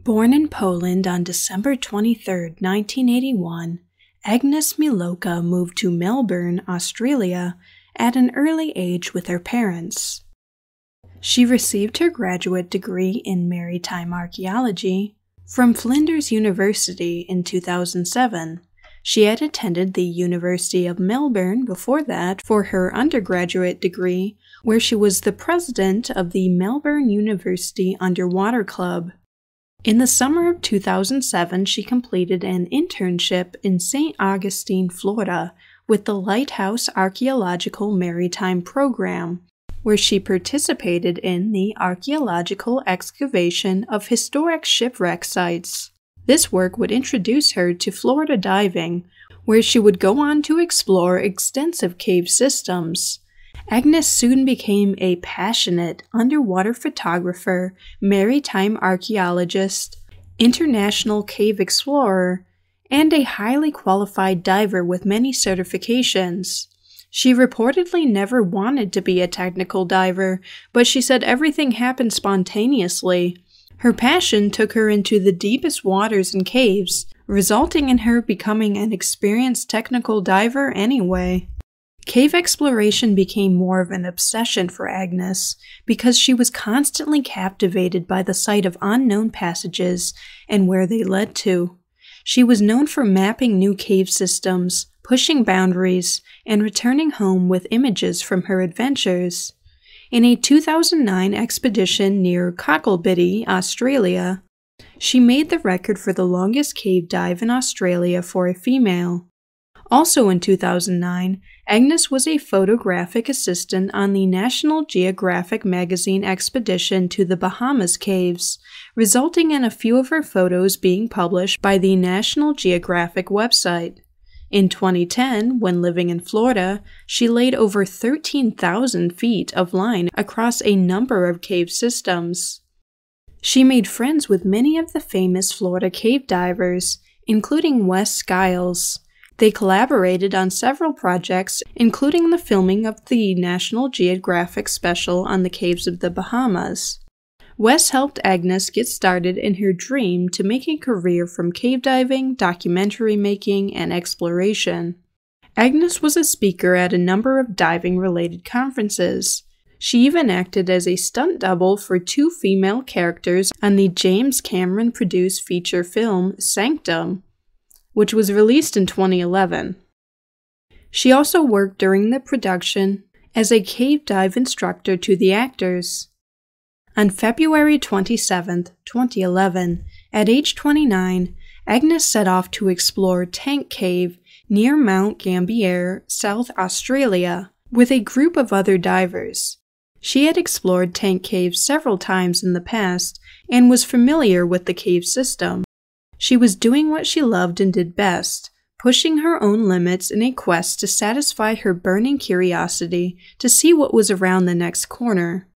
Born in Poland on December 23, 1981, Agnes Milowka moved to Melbourne, Australia at an early age with her parents. She received her graduate degree in maritime archaeology from Flinders University in 2007. She had attended the University of Melbourne before that for her undergraduate degree, where she was the president of the Melbourne University Underwater Club. In the summer of 2007, she completed an internship in St. Augustine, Florida, with the Lighthouse Archaeological Maritime Program, where she participated in the archaeological excavation of historic shipwreck sites. This work would introduce her to Florida diving, where she would go on to explore extensive cave systems. Agnes soon became a passionate underwater photographer, maritime archaeologist, international cave explorer, and a highly qualified diver with many certifications. She reportedly never wanted to be a technical diver, but she said everything happened spontaneously. Her passion took her into the deepest waters and caves, resulting in her becoming an experienced technical diver anyway. Cave exploration became more of an obsession for Agnes because she was constantly captivated by the sight of unknown passages and where they led to. She was known for mapping new cave systems, pushing boundaries, and returning home with images from her adventures. In a 2009 expedition near Cocklebiddy, Australia, she made the record for the longest cave dive in Australia for a female. Also in 2009, Agnes was a photographic assistant on the National Geographic magazine expedition to the Bahamas Caves, resulting in a few of her photos being published by the National Geographic website. In 2010, when living in Florida, she laid over 13,000 feet of line across a number of cave systems. She made friends with many of the famous Florida cave divers, including Wes Skiles. They collaborated on several projects, including the filming of the National Geographic special on the caves of the Bahamas. Wes helped Agnes get started in her dream to make a career from cave diving, documentary making, and exploration. Agnes was a speaker at a number of diving-related conferences. She even acted as a stunt double for two female characters on the James Cameron-produced feature film Sanctum, which was released in 2011. She also worked during the production as a cave dive instructor to the actors. On February 27, 2011, at age 29, Agnes set off to explore Tank Cave near Mount Gambier, South Australia, with a group of other divers. She had explored Tank Cave several times in the past and was familiar with the cave system. She was doing what she loved and did best, pushing her own limits in a quest to satisfy her burning curiosity to see what was around the next corner.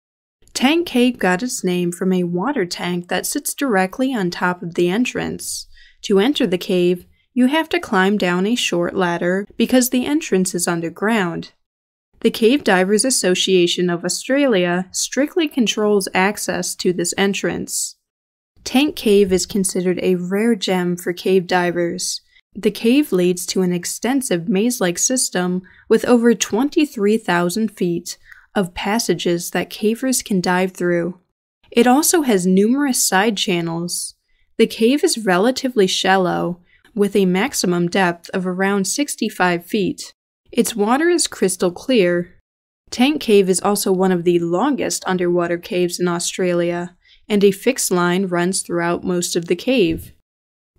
Tank Cave got its name from a water tank that sits directly on top of the entrance. To enter the cave, you have to climb down a short ladder because the entrance is underground. The Cave Divers Association of Australia strictly controls access to this entrance. Tank Cave is considered a rare gem for cave divers. The cave leads to an extensive maze-like system with over 23,000 feet of passages that cavers can dive through. It also has numerous side channels. The cave is relatively shallow, with a maximum depth of around 65 feet. Its water is crystal clear. Tank Cave is also one of the longest underwater caves in Australia, and a fixed line runs throughout most of the cave.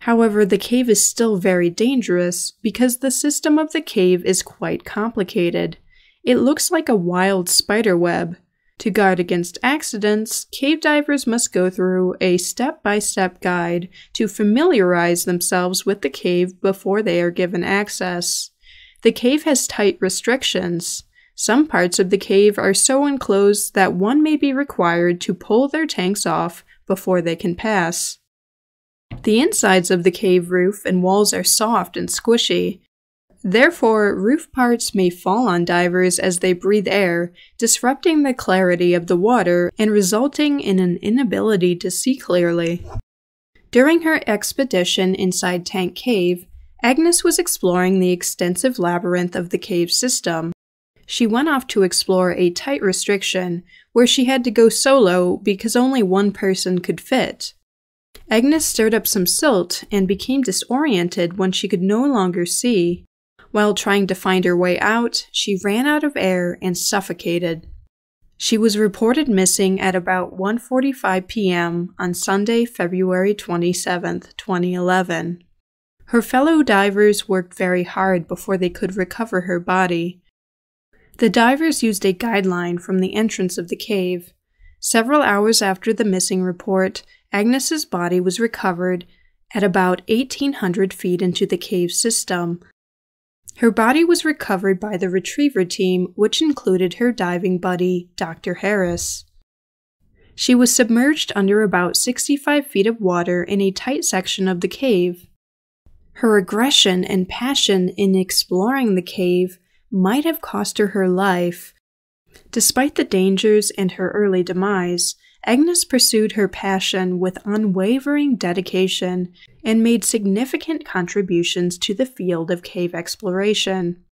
However, the cave is still very dangerous because the system of the cave is quite complicated. It looks like a wild spider web. To guard against accidents, cave divers must go through a step-by-step guide to familiarize themselves with the cave before they are given access. The cave has tight restrictions. Some parts of the cave are so enclosed that one may be required to pull their tanks off before they can pass. The insides of the cave roof and walls are soft and squishy. Therefore, roof parts may fall on divers as they breathe air, disrupting the clarity of the water and resulting in an inability to see clearly. During her expedition inside Tank Cave, Agnes was exploring the extensive labyrinth of the cave system. She went off to explore a tight restriction where she had to go solo because only one person could fit. Agnes stirred up some silt and became disoriented when she could no longer see. While trying to find her way out, she ran out of air and suffocated. She was reported missing at about 1:45 p.m. on Sunday, February 27, 2011. Her fellow divers worked very hard before they could recover her body. The divers used a guideline from the entrance of the cave. Several hours after the missing report, Agnes's body was recovered at about 1,800 feet into the cave system. Her body was recovered by the retriever team, which included her diving buddy, Dr. Harris. She was submerged under about 65 feet of water in a tight section of the cave. Her aggression and passion in exploring the cave might have cost her her life. Despite the dangers and her early demise, Agnes pursued her passion with unwavering dedication and made significant contributions to the field of cave exploration.